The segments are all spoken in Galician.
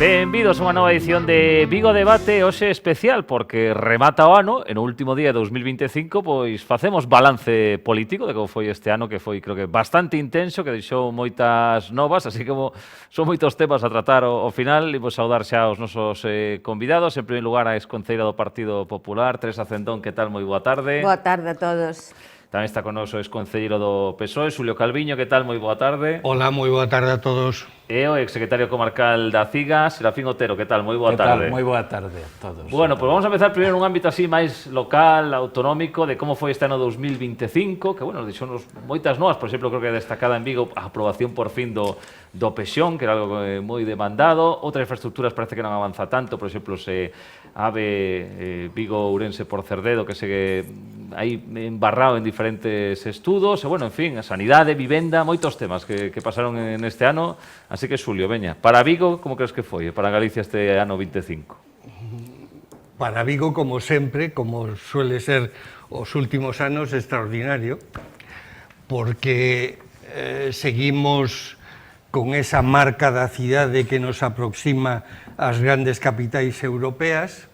Benvidos a unha nova edición de Vigo Debate, hoxe especial porque remata o ano, e no último día de 2025, pois facemos balance político de como foi este ano, que foi, creo que, bastante intenso, que deixou moitas novas, así como son moitos temas a tratar ao final, e vos saudar xa aos nosos convidados. En primeiro lugar, a exconceira do Partido Popular, Teresa Cendón, que tal? Moi boa tarde. Boa tarde a todos. Tamén está con nos o exconcelleiro do PSOE, Xulio Calviño, que tal? Moi boa tarde. Hola, moi boa tarde a todos. E o exsecretario comarcal da CIGA, Serafín Otero, que tal? Moi boa tarde. Moi boa tarde a todos. Bueno, pues vamos a empezar primeiro nun ámbito así máis local, autonómico, de como foi este ano 2025, que, bueno, deixounos moitas novas, por exemplo, creo que destacada en Vigo a aprobación por fin do Pexón, que era algo moi demandado. Outras infraestructuras parece que non avanza tanto, por exemplo, se AVE Vigo-Ourense por Cerdedo, que segue aí embarrado en diferentes estudos, e, bueno, en fin, a sanidade, vivenda, moitos temas que pasaron en este ano. Así que, Xulio, veña, para Vigo, como crees que foi? Para Galicia este ano 25? Para Vigo, como sempre, como suele ser os últimos anos, extraordinario, porque seguimos con esa marca da cidade que nos aproxima ás grandes capitais europeas.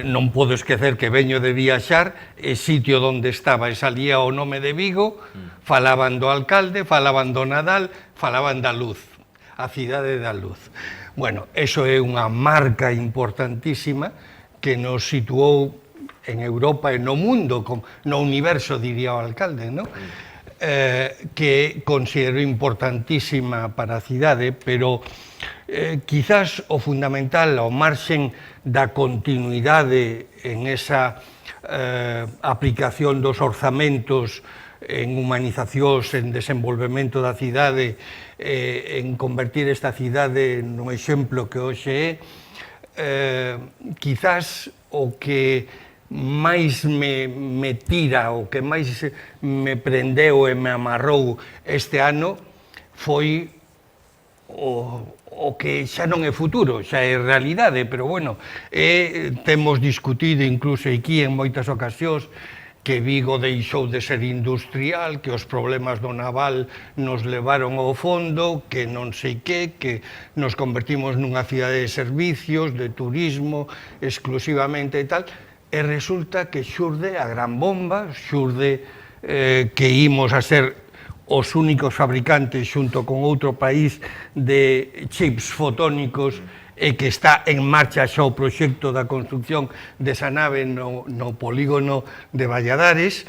Non podo esquecer que veño de viaxar, e sitio onde estaba e salía o nome de Vigo, falaban do alcalde, falaban do Nadal, falaban da luz, a cidade da luz. Bueno, eso é unha marca importantísima que nos situou en Europa e no mundo, no universo, diría o alcalde, non? Que considero importantísima para a cidade, pero quizás o fundamental, ao marxen da continuidade en esa aplicación dos orzamentos, en humanizacións, en desenvolvemento da cidade, en convertir esta cidade nun exemplo que hoxe é, quizás o que máis me tira, o que máis me prendeu e me amarrou este ano foi o que xa non é futuro, xa é realidade, pero, bueno, temos discutido incluso aquí en moitas ocasións que Vigo deixou de ser industrial, que os problemas do naval nos levaron ao fondo, que non sei que nos convertimos nunha cidade de servicios, de turismo, exclusivamente e tal, e resulta que xurde a gran bomba, xurde que imos a ser os únicos fabricantes xunto con outro país de chips fotónicos e que está en marcha xa o proxecto da construcción desa nave no polígono de Valladares,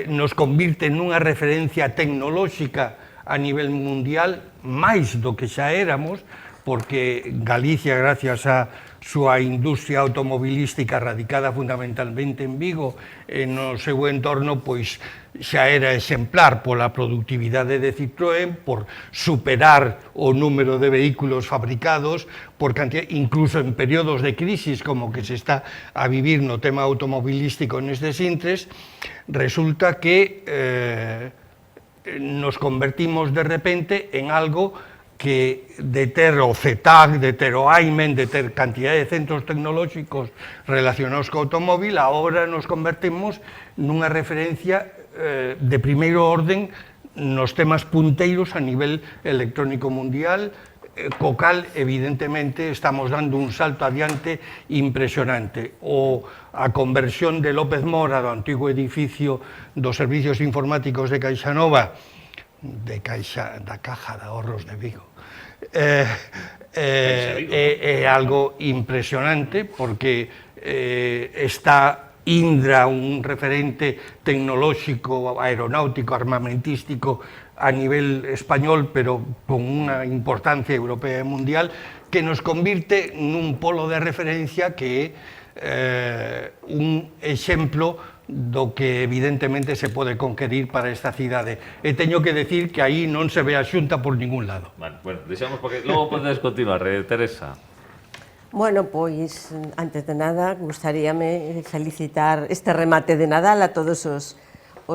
nos convirte nunha referencia tecnolóxica a nivel mundial, máis do que xa éramos, porque Galicia, gracias a súa industria automobilística radicada fundamentalmente en Vigo e no seu entorno, pois xa era exemplar pola productividade de Citroën, por superar o número de vehículos fabricados, por cantidad, incluso en períodos de crisis como que se está a vivir no tema automobilístico nestes intres, resulta que nos convertimos de repente en algo que de ter o CETAC, de ter o AIMEN, de ter cantidad de centros tecnolóxicos relacionados co automóvil, agora nos convertimos nunha referencia de primeiro orden nos temas punteiros a nivel electrónico mundial, co cal, evidentemente, estamos dando un salto adiante impresionante. A conversión de López Mora, do antigo edificio dos servicios informáticos de Caixa Nova, da Caja de Ahorros de Vigo, é algo impresionante, porque está Indra, un referente tecnolóxico, aeronáutico, armamentístico a nivel español, pero con unha importancia europea e mundial, que nos convirte nun polo de referencia que é un exemplo do que evidentemente se pode conquerir para esta cidade. E teño que decir que aí non se ve a Xunta por ningún lado. Bueno, deixamos porque logo podes continuar, Teresa. Bueno, pois, antes de nada, gustaríame felicitar este remate de Nadal a todos os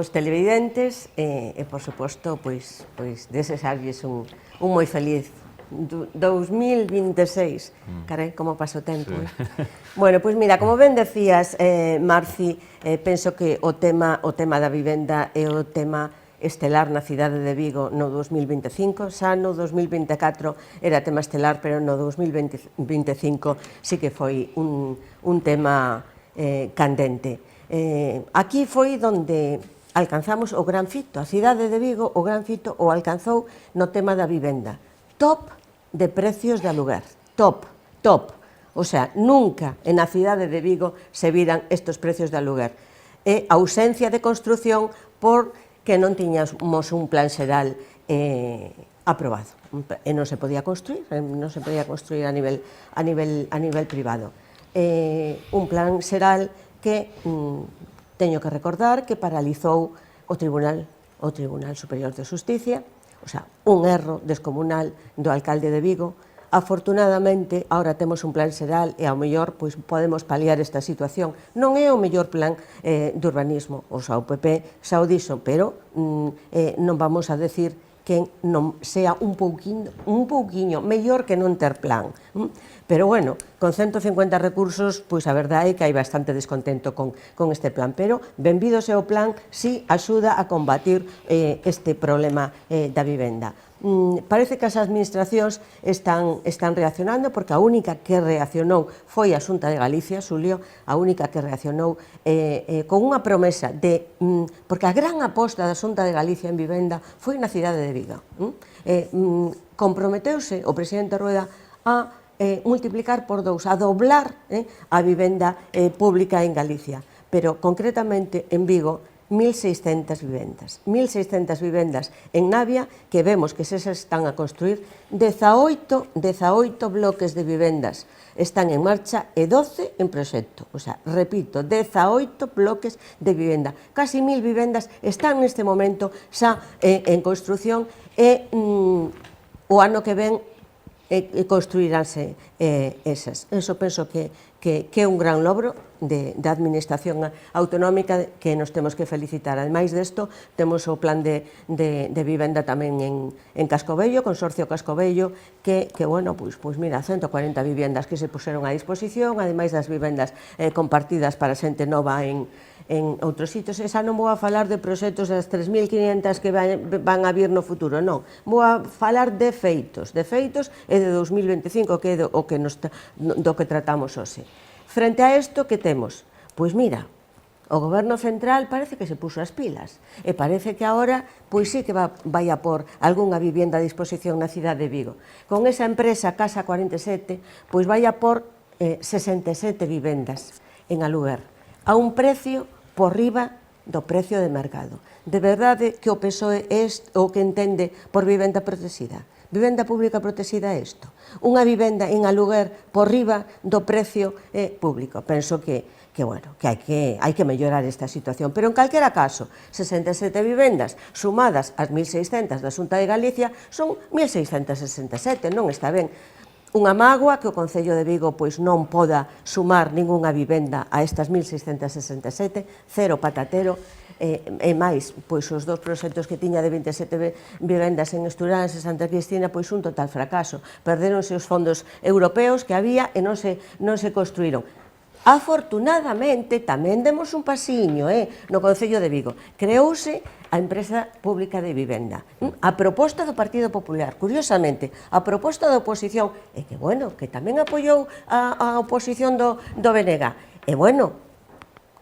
televidentes e por suposto, pois desexarlles un moi feliz 2026. Carai, como paso o tempo. Bueno, pois mira, como ben decías, Marci, penso que o tema da vivenda é o tema estelar na cidade de Vigo no 2025, xa no 2024 era tema estelar, pero no 2025 sí que foi un tema candente. Aquí foi onde alcanzamos o gran fito, a cidade de Vigo o gran fito o alcanzou no tema da vivenda. Top de precios de aluguer, top. O sea, nunca en a cidade de Vigo se viran estes precios de aluguer. E ausencia de construción porque non tiñamos un plan xeral aprobado. E non se podía construir, a nivel privado. Un plan xeral que teño que recordar que paralizou o Tribunal Superior de Xusticia, o sea, un erro descomunal do alcalde de Vigo. Afortunadamente, agora temos un plan xeral e ao mellor podemos paliar esta situación. Non é o mellor plan de urbanismo, o xa o PP xa o dixo, pero non vamos a decir que non sea un pouquiño mellor que non ter plan. Pero bueno, con 150 recursos, pois a verdade é que hai bastante descontento con este plan, pero benvido sea o plan si axuda a combatir este problema da vivenda. Parece que as administracións están reaccionando, porque a única que reaccionou foi a Xunta de Galicia, Xulio, a única que reaccionou con unha promesa de... Porque a gran aposta da Xunta de Galicia en vivenda foi na cidade de Vigo. Comprometeuse o presidente Rueda a multiplicar por 2, a doblar a vivenda pública en Galicia, pero concretamente en Vigo 1.600 vivendas en Navia, que vemos que se están a construir, 18 bloques de vivendas están en marcha e 12 en proxecto. O sea, repito, 18 bloques de vivenda. Casi 1.000 vivendas están neste momento xa en construción e o ano que ven construiránse esas. Eso penso que é un gran logro da administración autonómica que nos temos que felicitar. Ademais desto, temos o plan de vivenda tamén en Cascovello, Consorcio Cascovello, que bueno, pois mira, 140 vivendas que se puseron a disposición, ademais das vivendas compartidas para xente nova en outros sitios. E xa non vou a falar de proxectos das 3.500 que van a vir no futuro, non. Vou a falar de feitos e de 2025, que é do que tratamos hoxe. Frente a isto, que temos? Pois mira, o Goberno Central parece que se puso as pilas e parece que agora, pois sí que vai a por algunha vivenda a disposición na cidade de Vigo. Con esa empresa Casa 47, pois vai a por 67 vivendas en aluguer, a un precio por riba do precio de mercado. De verdade que o PSOE é o que entende por vivenda protegida. Vivenda pública protegida é isto. Unha vivenda en aluguer por riba do precio público. Penso que hai que mellorar esta situación. Pero en calquera caso, 67 vivendas sumadas ás 1.600 da Xunta de Galicia son 1.667, non está ben. Unha mágoa que o Concello de Vigo pois non poda sumar ningunha vivenda a estas 1.667, cero patatero, e máis, pois os dous proxectos que tiña de 27 vivendas en Esturáns e Santa Cristina, pois un total fracaso. Perdéronse os fondos europeos que había e non se construíron. Afortunadamente, tamén demos un pasiño no Concello de Vigo. Creouse a empresa pública de vivenda. A proposta do Partido Popular, curiosamente, a proposta da oposición, e que, bueno, que tamén apoiou a oposición do BNG. E, bueno,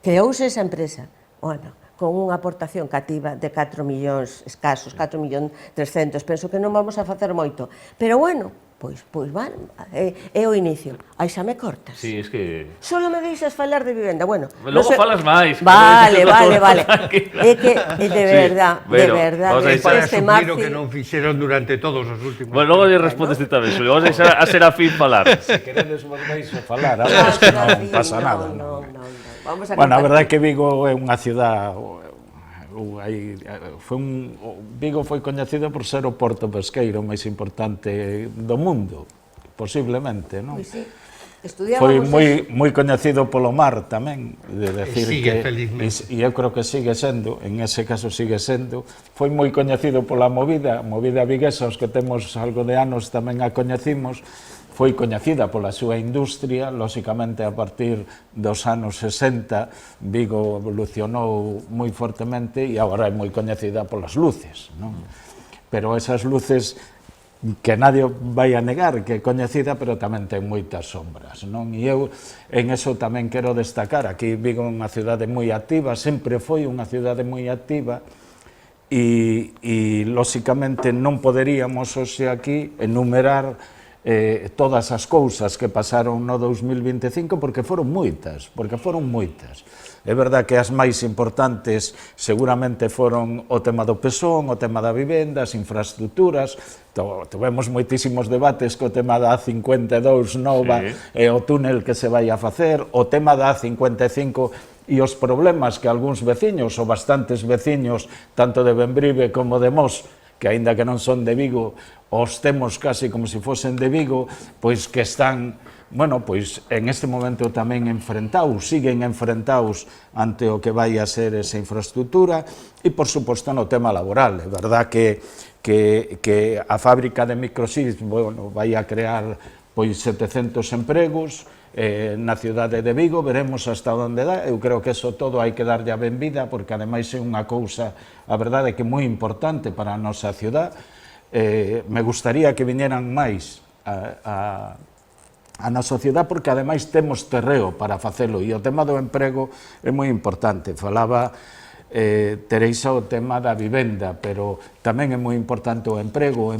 creouse esa empresa. Bueno, con unha aportación cativa de 4 millóns escasos, 4.300.000, penso que non vamos a facer moito. Pero, bueno, pois é o inicio. Aí xa me cortas. Sí, es que... Solo me deixas falar de vivenda, bueno... Logo falas máis. Vale. É que, de verdad, para suplir o que non fixeron durante todos os últimos... Bueno, logo lle respondes ti tamén, Xulio. Vamos a deixar a Serafín falar. Se queredes vos vais a falar, non pasa nada. Bueno, a verdade é que Vigo é unha cidade... Vigo foi coñecido por ser o porto pesqueiro máis importante do mundo, posiblemente, non? Pois sí. Foi moi coñecido polo mar tamén, de decir que e eu creo que sigue sendo, en ese caso sigue sendo. Foi moi coñecido pola movida viguesa, os que temos algo de anos tamén a coñecimos, foi coñecida pola súa industria, lóxicamente a partir dos anos 60 Vigo evolucionou moi fortemente e agora é moi coñecida polas luces, non? Pero esas luces que nadie vai a negar que é coñecida, pero tamén ten moitas sombras, non? E eu en eso tamén quero destacar, aquí Vigo é unha cidade moi activa, sempre foi unha cidade moi activa, e lóxicamente non poderíamos hoxe aquí enumerar todas as cousas que pasaron no 2025 porque foron moitas, É verdad que as máis importantes seguramente foron o tema do Pesón, o tema da vivenda, as infraestructuras, tivemos moitísimos debates co tema da A52 nova e o túnel que se vai a facer, o tema da A55 e os problemas que algúns veciños, ou bastantes veciños, tanto de Bembrive como de Mos, que aínda que non son de Vigo, os temos casi como se fosen de Vigo, pois que están, bueno, pois en este momento tamén enfrentados, siguen enfrentados ante o que vai a ser esa infraestructura e, por suposto, no tema laboral. É verdad que a fábrica de microchips, bueno, vai a crear pois 700 empregos na cidade de Vigo, veremos hasta onde dá. Eu creo que eso todo hai que darlle a benvida, porque ademais é unha cousa, a verdade, que é moi importante para a nosa cidade. Me gustaría que viñeran máis a nosa cidade, porque ademais temos terreo para facelo, e o tema do emprego é moi importante. Falaba Teresa o tema da vivenda, pero tamén é moi importante o emprego.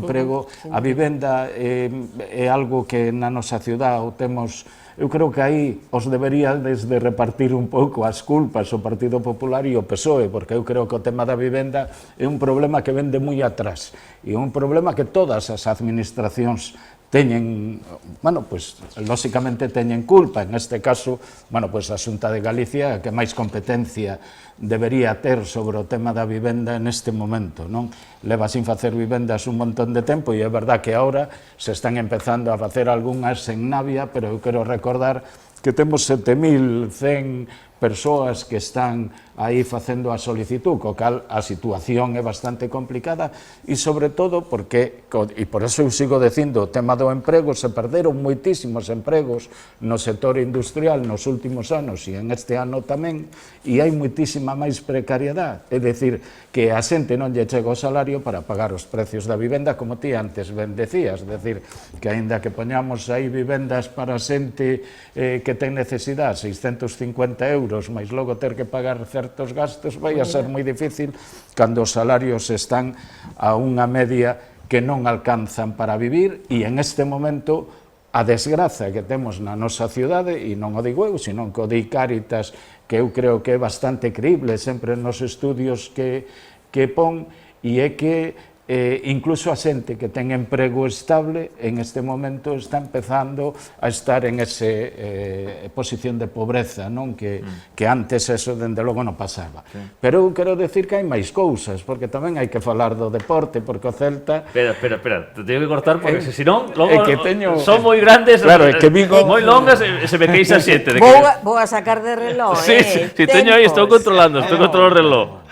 A vivenda é algo que na nosa cidade o temos. Eu creo que aí os deberíades de repartir un pouco as culpas o Partido Popular e o PSOE, porque eu creo que o tema da vivenda é un problema que vende moi atrás, e é un problema que todas as administracións teñen, bueno, pois, lóxicamente teñen culpa. En este caso, bueno, pois a Xunta de Galicia, que máis competencia debería ter sobre o tema da vivenda neste momento, non? Leva sin facer vivendas un montón de tempo e é verdad que agora se están empezando a facer algunhas en Navia, pero eu quero recordar que temos 7.100 persoas que están aí facendo a solicitud, co cal a situación é bastante complicada e, sobre todo, porque, e por eso eu sigo dicindo, o tema do emprego, se perderon moitísimos empregos no sector industrial nos últimos anos e en este ano tamén, e hai moitísima máis precariedade, é dicir, que a xente non lle chega o salario para pagar os precios da vivenda, como ti antes ben decías, é dicir, que aínda que poñamos aí vivendas para xente que ten necesidade, 650 euros, máis logo ter que pagar certos gastos, vai a ser moi difícil cando os salarios están a unha media que non alcanzan para vivir, e en este momento a desgraza que temos na nosa cidade, e non o digo eu, sino que o di Cáritas, que eu creo que é bastante creíble sempre nos estudios que pon, e é que incluso a xente que ten emprego estable en este momento está empezando a estar en esa posición de pobreza, non? Que antes eso, dende logo, non pasaba. Pero eu quero decir que hai máis cousas, porque tamén hai que falar do deporte, porque o Celta... Espera, te teño que cortar, porque se non, logo son moi grandes, claro, é que Vigo moi longas, e se me queixa xente. Vou a sacar de reloj, Sí, teño aí, estou controlando o reloj.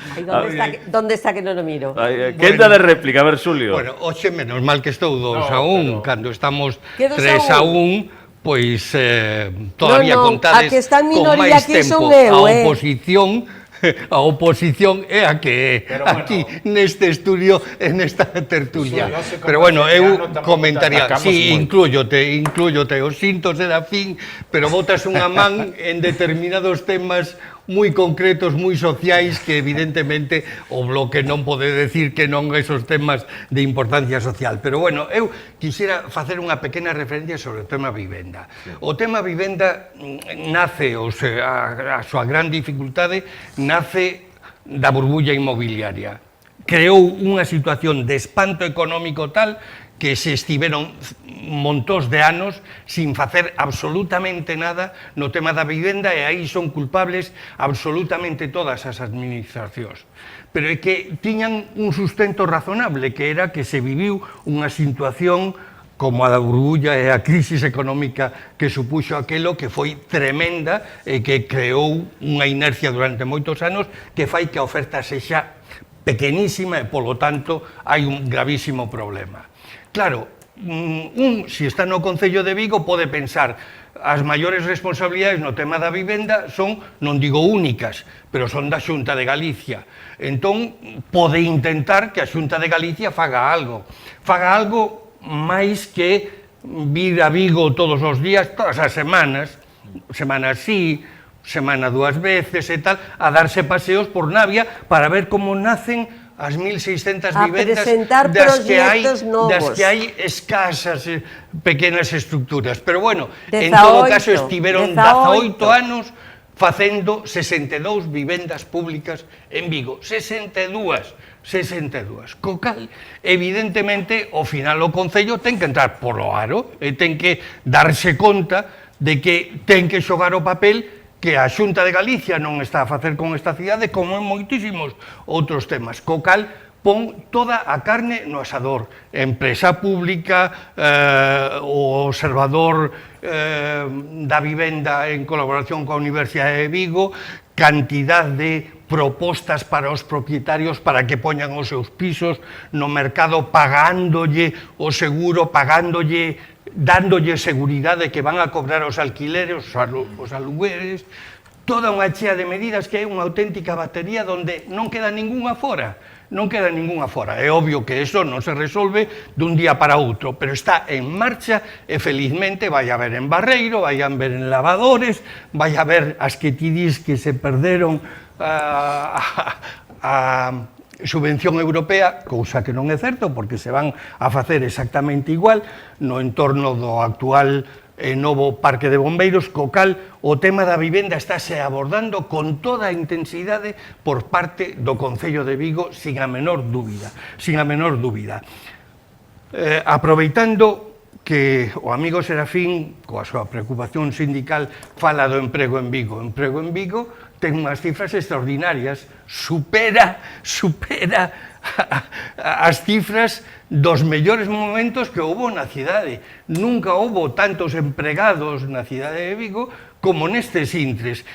¿Dónde está que non o miro? Quenda de réplica, a ver, Xulio. Bueno, hoxe, menos mal que estou 2-1, cando estamos 3-1, pois todavía contades con máis tempo a oposición é a que aquí neste estudio, en esta tertulia. Pero bueno, eu comentaría, si, inclúyote, os xintos e da fin, pero botas unha man en determinados temas moi concretos, moi sociais, que evidentemente o Bloque non pode decir que non esos temas de importancia social. Pero bueno, eu quixera facer unha pequena referencia sobre o tema vivenda. O tema vivenda nace, a súa gran dificultade, nace da burbulla inmobiliaria. Creou unha situación de espanto económico tal que se estiveron montóns de anos sin facer absolutamente nada no tema da vivenda, e aí son culpables absolutamente todas as administracións. Pero é que tiñan un sustento razonable, que era que se viviu unha situación como a da burbulla e a crisis económica que supuxo aquelo, que foi tremenda e que creou unha inercia durante moitos anos que fai que a oferta sexa pequenísima e, polo tanto, hai un gravísimo problema. Claro, se está no Concello de Vigo, pode pensar as maiores responsabilidades no tema da vivenda son, non digo únicas, pero son da Xunta de Galicia. Entón, pode intentar que a Xunta de Galicia faga algo máis que vir a Vigo todos os días, todas as semanas, semana sí, semana 2 veces e tal, a darse paseos por Navia para ver como nacen as 1.600 vivendas das que hai escasas pequenas estructuras. Pero bueno, en todo caso estiveron 18 anos facendo 62 vivendas públicas en Vigo. 62. Co cal, evidentemente, ao final o Concello ten que entrar polo aro e ten que darse conta de que ten que xogar o papel que a Xunta de Galicia non está a facer con esta cidade, como en moitísimos outros temas. Co cal, pon toda a carne no asador. Empresa pública, o Observador da Vivenda en colaboración coa Universidade de Vigo, cantidad de propostas para os propietarios para que poñan os seus pisos no mercado, pagándolle o seguro, dándolle seguridade que van a cobrar os alquileres, os alugueres, toda unha chea de medidas que é unha auténtica batería onde non queda ningunha fora. É obvio que eso non se resolve dun día para outro, pero está en marcha e felizmente vai haber en Barreiro, vai haber en Lavadores, vai haber as que ti dis que se perderon a subvención europea, cousa que non é certo, porque se van a facer exactamente igual no entorno do actual novo parque de bombeiros, co cal o tema da vivenda estáse abordando con toda a intensidade por parte do Concello de Vigo, sin a menor dúbida. Aproveitando que o amigo Serafín, coa súa preocupación sindical, fala do emprego en Vigo. O emprego en Vigo ten unhas cifras extraordinarias, supera as cifras dos mellores momentos que houbo na cidade. Nunca houbo tantos empregados na cidade de Vigo como nestes intres.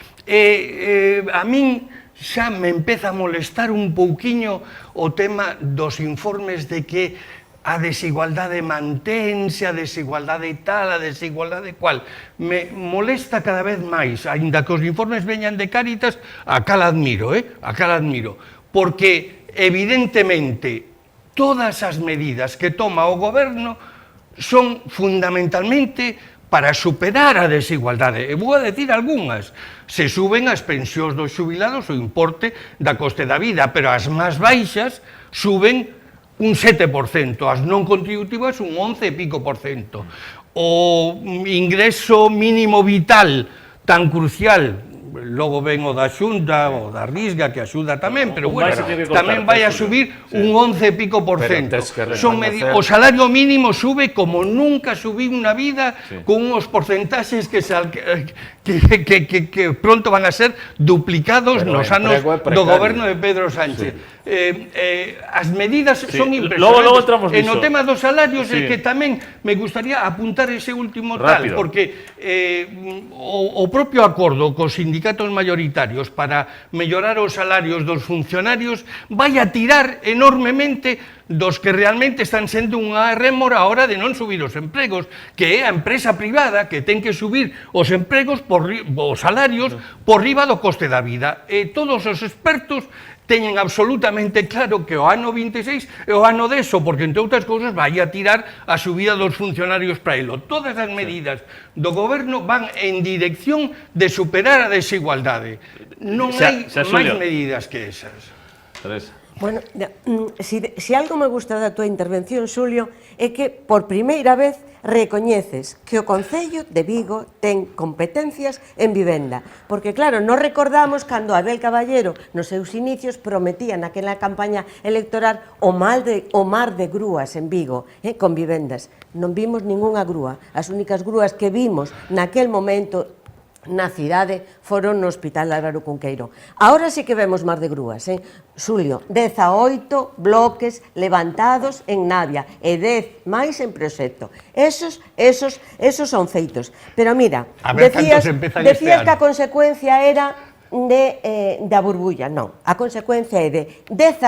A min xa me empeza a molestar un pouquiño o tema dos informes de que a desigualdade mantense, a desigualdade tal, a desigualdade cual. Me molesta cada vez máis, aínda que os informes veñan de Cáritas, a cal admiro, porque evidentemente todas as medidas que toma o goberno son fundamentalmente para superar a desigualdade. E vou a decir algunhas. Se suben as pensións dos xubilados o importe da coste da vida, pero as máis baixas suben un 7%, as non contributivas un 11 e pico por cento. O ingreso mínimo vital tan crucial, logo ven o da Xunta, o da Risga, que axuda tamén, pero bueno, tamén vai a subir un 11 e pico por cento. O salario mínimo sube como nunca subiu na vida, con uns porcentaxes que pronto van a ser duplicados nos anos do goberno de Pedro Sánchez. As medidas son impresionantes. E no tema dos salarios é que tamén me gustaría apuntar ese último tal, porque o propio acordo cos sindicatos mayoritarios para mellorar os salarios dos funcionarios vai a tirar enormemente dos que realmente están sendo unha rémora a hora de non subir os empregos, que é a empresa privada que ten que subir os empregos, os salarios, por riba do coste da vida. E todos os expertos teñen absolutamente claro que o ano 26 é o ano deso, porque, entre outras cousas, vai a tirar a subida dos funcionarios para elo. Todas as medidas do goberno van en dirección de superar a desigualdade. Non hai máis medidas que esas. Bueno, si algo me gusta da tua intervención, Xulio, é que por primeira vez recoñeces que o Concello de Vigo ten competencias en vivenda. Porque, claro, non recordamos cando Abel Caballero, nos seus inicios, prometía naquela campaña electoral o mar de grúas en Vigo, con vivendas. Non vimos ningunha grúa. As únicas grúas que vimos naquel momento na cidade foron no Hospital Álvaro Cunqueiro. Ahora sí que vemos mar de grúas, Xulio, 18 bloques levantados en Navia e 10 máis en proxecto. Esos son feitos. Pero mira, decías que a consecuencia era da burbulla. Non, a consecuencia é de 10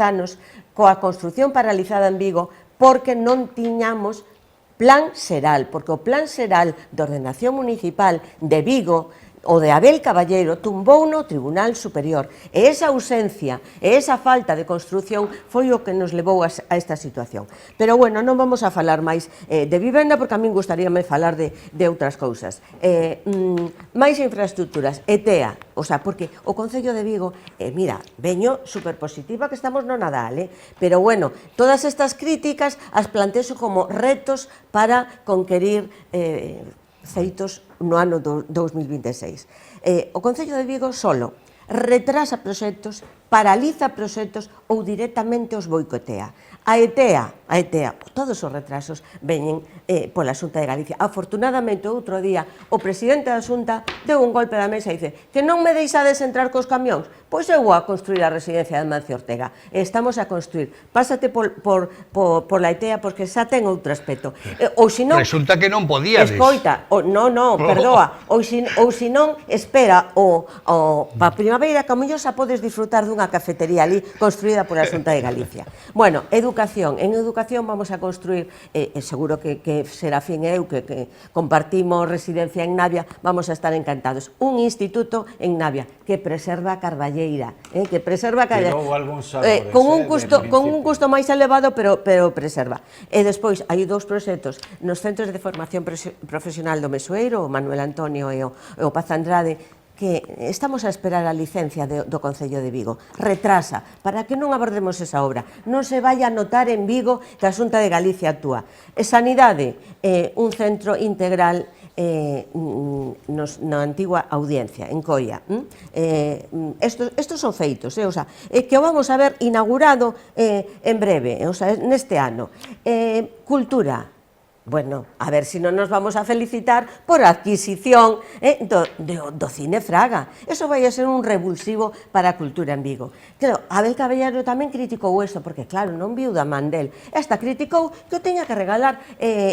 anos coa construción paralizada en Vigo, porque non tiñamos plan xeral, porque o plan xeral de ordenación municipal de Vigo, o de Abel Caballero, tumbou no Tribunal Superior, e esa ausencia e esa falta de construción foi o que nos levou a esta situación. Pero bueno, non vamos a falar máis de vivenda, porque a min gustaríame falar de outras cousas. Máis infraestructuras, ETEA, o sea, porque o Concello de Vigo, mira, veño superpositiva que estamos no Nadal, pero bueno, todas estas críticas as plantexo como retos para conquerir feitos no ano 2026. O Concello de Vigo solo retrasa proxectos, paraliza proxectos ou directamente os boicotea. A ETEA, todos os retrasos veñen pola Xunta de Galicia. Afortunadamente, outro día, o presidente da Xunta deu un golpe da mesa e dice que non me deixades entrar cos camións, pois eu vou a construir a residencia de Amancio Ortega. Estamos a construir. Pásate pola ETEA porque xa ten outro aspecto. Ou senón... Resulta que non podíades. Escoita, non, perdoa. Ou senón, espera, pa primavera, que a mellor xa podes disfrutar dunha cafetería ali construída pola Xunta de Galicia. Bueno, educación. En educación vamos a construir, seguro que Serafín e eu, que compartimos residencia en Navia, vamos a estar encantados. Un instituto en Navia que preserva a Carballeira, que preserva a Carballeira, con un custo máis elevado, pero preserva. E despois, hai dous proxectos nos centros de formación profesional do Mesueiro, o Manuel Antonio e o Paz Andrade, que estamos a esperar a licencia do Concello de Vigo. Retrasa, para que non abordemos esa obra. Non se vai a notar en Vigo que a Xunta de Galicia actúa. Sanidade, un centro integral na antigua Audiencia, en Coia. Estos son feitos, o sea, que o vamos a ver inaugurado en breve, o sea, neste ano. Cultura. Bueno, a ver se non nos vamos a felicitar por a adquisición do Cine Fraga. Eso vai a ser un revulsivo para a cultura en Vigo. Claro, Abel Caballero tamén criticou isto, porque claro, non viu da Mandel. Esta criticou que o teña que regalar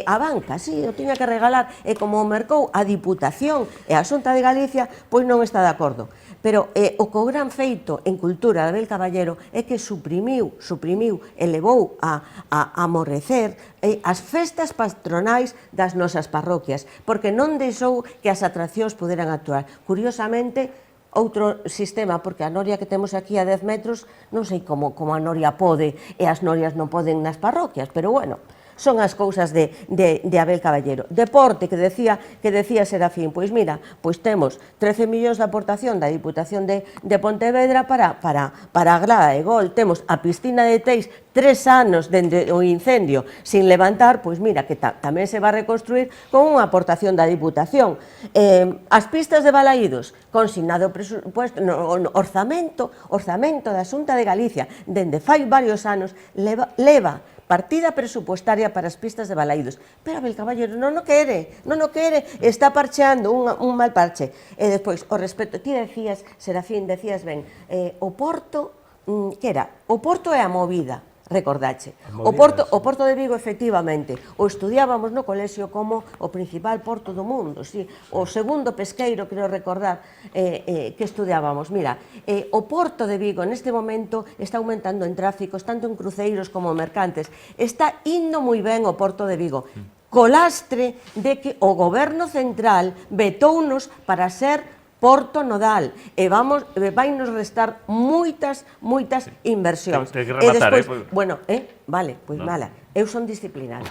a banca, sí, o teña que regalar, e como o mercou a Diputación e a Xunta de Galicia, pois non está de acordo. Pero o que o gran feito en cultura de Abel Caballero é que suprimiu e levou a amorrecer as festas patronais das nosas parroquias, porque non deixou que as atraccións puderan actuar. Curiosamente, outro sistema, porque a noria que temos aquí a 10 metros, non sei como a noria pode e as norias non poden nas parroquias, pero bueno, son as cousas de Abel Caballero. Deporte, que decía Serafín, pois mira, pois temos 13 millóns de aportación da Diputación de Pontevedra para a grada de gol, temos a piscina de Teis 3 anos dende o incendio sin levantar, pois mira, que tamén se va a reconstruir con unha aportación da Diputación. As pistas de Balaídos, consignado presupuesto, orzamento da Xunta de Galicia, dende fai varios anos, leva partida presupuestaria para as pistas de Balaídos, pero Abel Caballero non o quere, está parcheando un mal parche. E despois, o respecto, ti decías, Serafín, decías ben, o Porto, que era? O Porto é a movida, recordache. O Porto de Vigo, efectivamente, o estudiábamos no colexio como o principal porto do mundo, sí, o segundo pesqueiro, creo recordar, que estudiábamos. Mira, o Porto de Vigo neste momento está aumentando en tráficos, tanto en cruceiros como mercantes. Está indo moi ben o Porto de Vigo. Colastre de que o goberno central vetounos para ser Porto Nodal, e vainos restar moitas inversións. Ten que rematar, bueno, vale, pois mala, eu son disciplinario.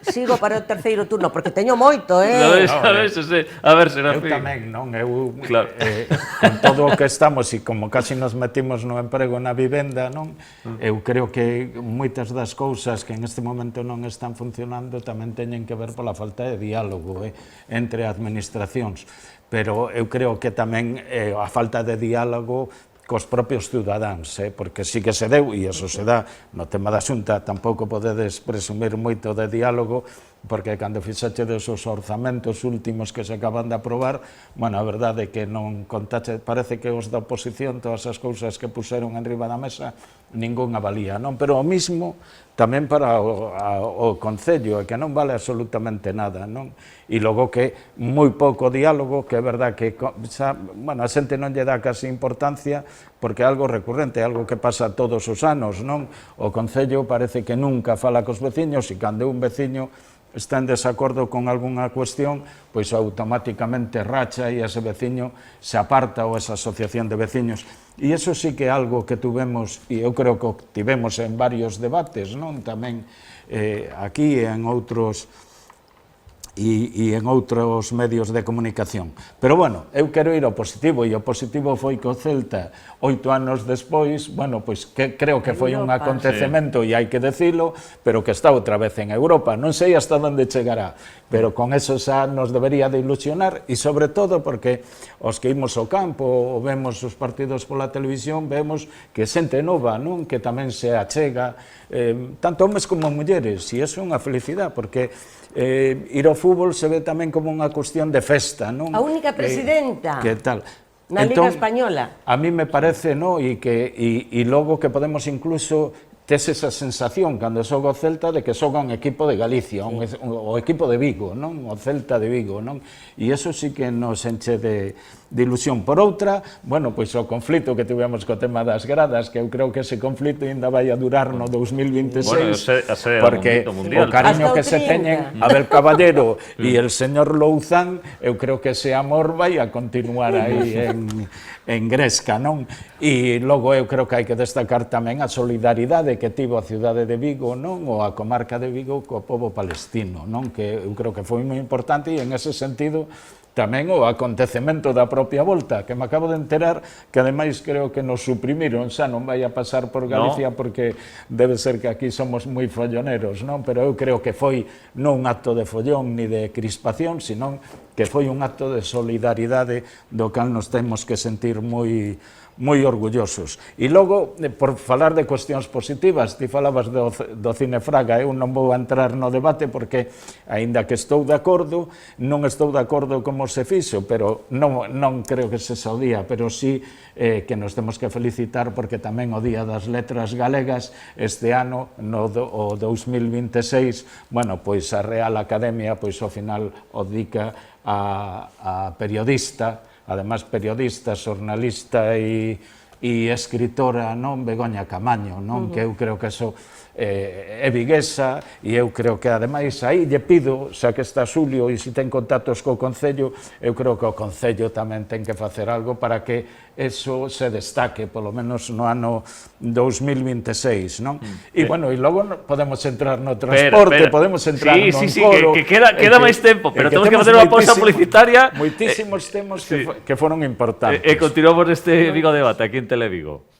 Sigo para o terceiro turno, porque teño moito, A ver, Serafín. Eu tamén, non, con todo o que estamos, e como casi nos metimos no emprego na vivenda, non, eu creo que moitas das cousas que en este momento non están funcionando tamén teñen que ver pola falta de diálogo entre administracións. Pero eu creo que tamén a falta de diálogo cos propios cidadáns, porque sí que se deu, e iso se dá no tema da Xunta, tampouco podedes presumir moito de diálogo, porque cando fixachedes os orzamentos últimos que se acaban de aprobar, bueno, a verdade é que non contache, parece que os da oposición, todas as cousas que puseron en riba da mesa, ningunha valía, non? Pero o mismo tamén para o Concello, que non vale absolutamente nada, non? E logo que moi pouco diálogo, que é verdad que bueno, a xente non lle dá casi importancia, porque é algo recurrente, é algo que pasa todos os anos, non? O Concello parece que nunca fala cos veciños, e cando un veciño está en desacordo con algunha cuestión, pois automáticamente racha e ese veciño se aparta ou esa asociación de veciños. E iso sí que é algo que tuvemos, e eu creo que tivemos en varios debates, non? Tamén aquí e en outros medios de comunicación. Pero, bueno, eu quero ir ao positivo, e o positivo foi que o Celta, 8 anos despois, bueno, pois creo que foi un acontecemento, e hai que decilo, pero que está outra vez en Europa. Non sei hasta onde chegará, pero con eso xa nos debería de ilusionar, e sobre todo porque os que imos ao campo ou vemos os partidos pola televisión, vemos que xente nova, non? Que tamén se achega, tanto homes como mulleres, e iso é unha felicidade, porque ir ao fútbol se ve tamén como unha cuestión de festa, non? A única presidenta que tal? na Liga Española. A mí me parece, non? E logo que podemos incluso tes esa sensación cando xoga o Celta de que xoga un equipo de Galicia, o equipo de Vigo, non? O Celta de Vigo, non? E iso sí que nos enche de ilusión. Por outra, bueno, pois o conflito que tivemos co tema das gradas, que eu creo que ese conflito ainda vai a durar no 2026, porque o cariño que se teñen Abel Caballero e el señor Louzán, eu creo que ese amor vai a continuar aí en Gresca, non? E logo eu creo que hai que destacar tamén a solidaridade que tivo a cidade de Vigo, non? Ou a comarca de Vigo co pobo palestino, non? Que eu creo que foi moi importante, e en ese sentido tamén o acontecemento da propia volta, que me acabo de enterar que ademais creo que nos suprimiron, xa non vai a pasar por Galicia, porque debe ser que aquí somos moi folloneros, non? Pero eu creo que foi non un acto de follón ni de crispación, sino que foi un acto de solidaridade do cal nos temos que sentir moi orgullosos. E logo, por falar de cuestións positivas, ti falabas do Cine Fraga, eu non vou entrar no debate porque, aínda que estou de acordo, non estou de acordo como se fixo, pero non creo que se o día, pero sí que nos temos que felicitar porque tamén o Día das Letras Galegas este ano, o 2026, bueno, pois a Real Academia, pois ao final o dedica a periodista, además periodista, xornalista e escritora, non? Begoña Camaño, non? Que eu creo que eso é viguesa, e eu creo que ademais aí lle pido, xa que está Xulio e se ten contactos co Concello, eu creo que o Concello tamén ten que facer algo para que eso se destaque, polo menos no ano 2026, non? E, bueno, e logo podemos entrar no transporte, podemos entrar no encoro... que queda máis tempo, pero temos que facer unha pausa publicitaria. Moitísimos temas que foron importantes. E continuamos este Vigo Debate aquí en Televigo.